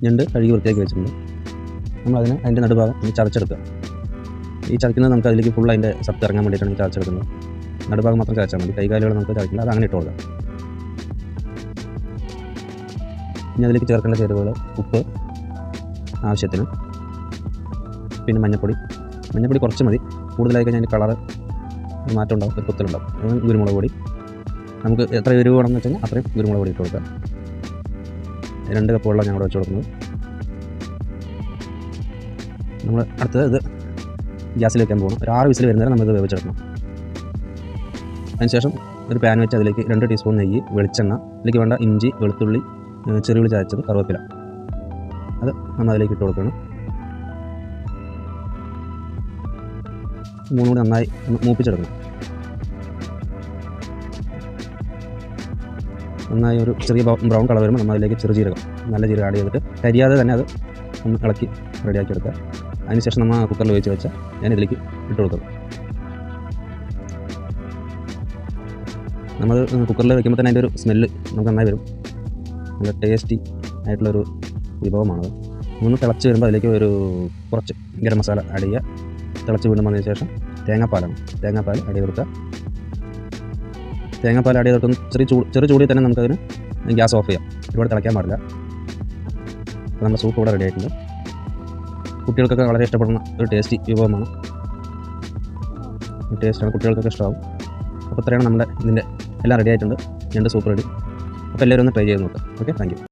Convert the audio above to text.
ഞണ്ട് കഴുകി വൃത്തിയാക്കി വെച്ചിട്ടുണ്ട്. നമ്മളതിന് അതിൻ്റെ നടുഭാഗം ഒന്ന് ചതച്ചെടുക്കുക. ഈ ചതയ്ക്കുന്നത് നമുക്ക് അതിലേക്ക് ഫുൾ അതിൻ്റെ സത്ത് ഇറങ്ങാൻ വേണ്ടിയിട്ടാണ് ഈ ചതച്ചെടുക്കുന്നത്. നടുഭാഗം മാത്രം ചതച്ചാൽ മതി, കൈകാലുകൾ നമുക്ക് ചതയ്ക്കില്ല, അത് അങ്ങനെ ഇട്ട് കൊടുക്കാം. ഇനി അതിലേക്ക് ചേർക്കേണ്ട ചേരുവകൾ ഉപ്പ് ആവശ്യത്തിന്, പിന്നെ മഞ്ഞൾപ്പൊടി കുറച്ച് മതി, കൂടുതലായി കഴിഞ്ഞാൽ അതിൻ്റെ കളറ് മാറ്റം ഉണ്ടാവും, ഒരു കുത്തലുണ്ടാവും. കുരുമുളക് പൊടി നമുക്ക് എത്ര എരിവ് വേണമെന്ന് വെച്ച് കഴിഞ്ഞാൽ അത്രയും കുരുമുളക് പൊടി ഇട്ട് കൊടുക്കാം. 2 കപ്പ് വെള്ളം ഞങ്ങൾ വെച്ച് കൊടുക്കുന്നത്. നമ്മൾ അടുത്തത് ഇത് ഗ്യാസിൽ വെക്കാൻ പോകണം. ഒരു 6 വിസിൽ വരുന്നവരെ നമ്മളിത് വേവിച്ചെടുക്കണം. അതിനുശേഷം ഒരു പാൻ വെച്ച് അതിലേക്ക് 2 ടീസ്പൂൺ നെയ്യ്, വെളിച്ചെണ്ണ, അതിലേക്ക് വേണ്ട ഇഞ്ചി, വെളുത്തുള്ളി, ചെറിയുള്ളി ചതച്ചത്, കറിവേപ്പില, അത് നമ്മൾ അതിലേക്ക് ഇട്ട് കൊടുക്കണം. 3 കൂടി നന്നായി മൂപ്പിച്ചെടുക്കണം. നന്നായി ഒരു ചെറിയ ബ്രൗൺ കളർ വരുമ്പോൾ നമ്മൾ അതിലേക്ക് ചെറുജീരകം, നല്ല ജീരകം ആഡ് ചെയ്തിട്ട് കരിയാതെ തന്നെ അത് ഒന്ന് ഇളക്കി റെഡിയാക്കി എടുക്കുക. അതിനുശേഷം നമ്മൾ കുക്കറിൽ വേവിച്ച് വെച്ചാൽ ഞാനിതിലേക്ക് ഇട്ട് കൊടുക്കും. നമ്മൾ കുക്കറിൽ വയ്ക്കുമ്പോൾ തന്നെ അതിൻ്റെ ഒരു സ്മെല്ല് നമുക്ക് നന്നായി വരും. നല്ല ടേസ്റ്റി ആയിട്ടുള്ളൊരു വിഭവമാണത്. ഒന്ന് തിളച്ച് വരുമ്പോൾ അതിലേക്ക് ഒരു കുറച്ച് ഗരം മസാല ആഡ് ചെയ്യുക. തിളച്ച് വീണ്ടും വന്നതിന് ശേഷം തേങ്ങാപ്പാൽ ആഡ് ചെയ്ത് കൊടുക്കുക. തേങ്ങാപ്പാൽ ആഡ് ചെയ്തിട്ടൊന്ന് ചെറു ചൂടിൽ തന്നെ നമുക്കതിന് ഗ്യാസ് ഓഫ് ചെയ്യാം. ഒരുപാട് തിളയ്ക്കാൻ പാടില്ല. അപ്പോൾ നമ്മുടെ സൂപ്പ് ഇവിടെ റെഡി ആയിട്ടുണ്ട്. കുട്ടികൾക്കൊക്കെ വളരെ ഇഷ്ടപ്പെടുന്ന ഒരു ടേസ്റ്റി വിഭവമാണ്. ടേസ്റ്റാണ്, കുട്ടികൾക്കൊക്കെ ഇഷ്ടമാവും. അപ്പോൾ ഇത്രയാണ് നമ്മുടെ ഇതിൻ്റെ എല്ലാം റെഡി ആയിട്ടുണ്ട്. ഞണ്ട് സൂപ്പ് റെഡി. അപ്പോൾ എല്ലാവരും ഒന്ന് ട്രൈ ചെയ്ത് നോക്കാം. Okay, thank you.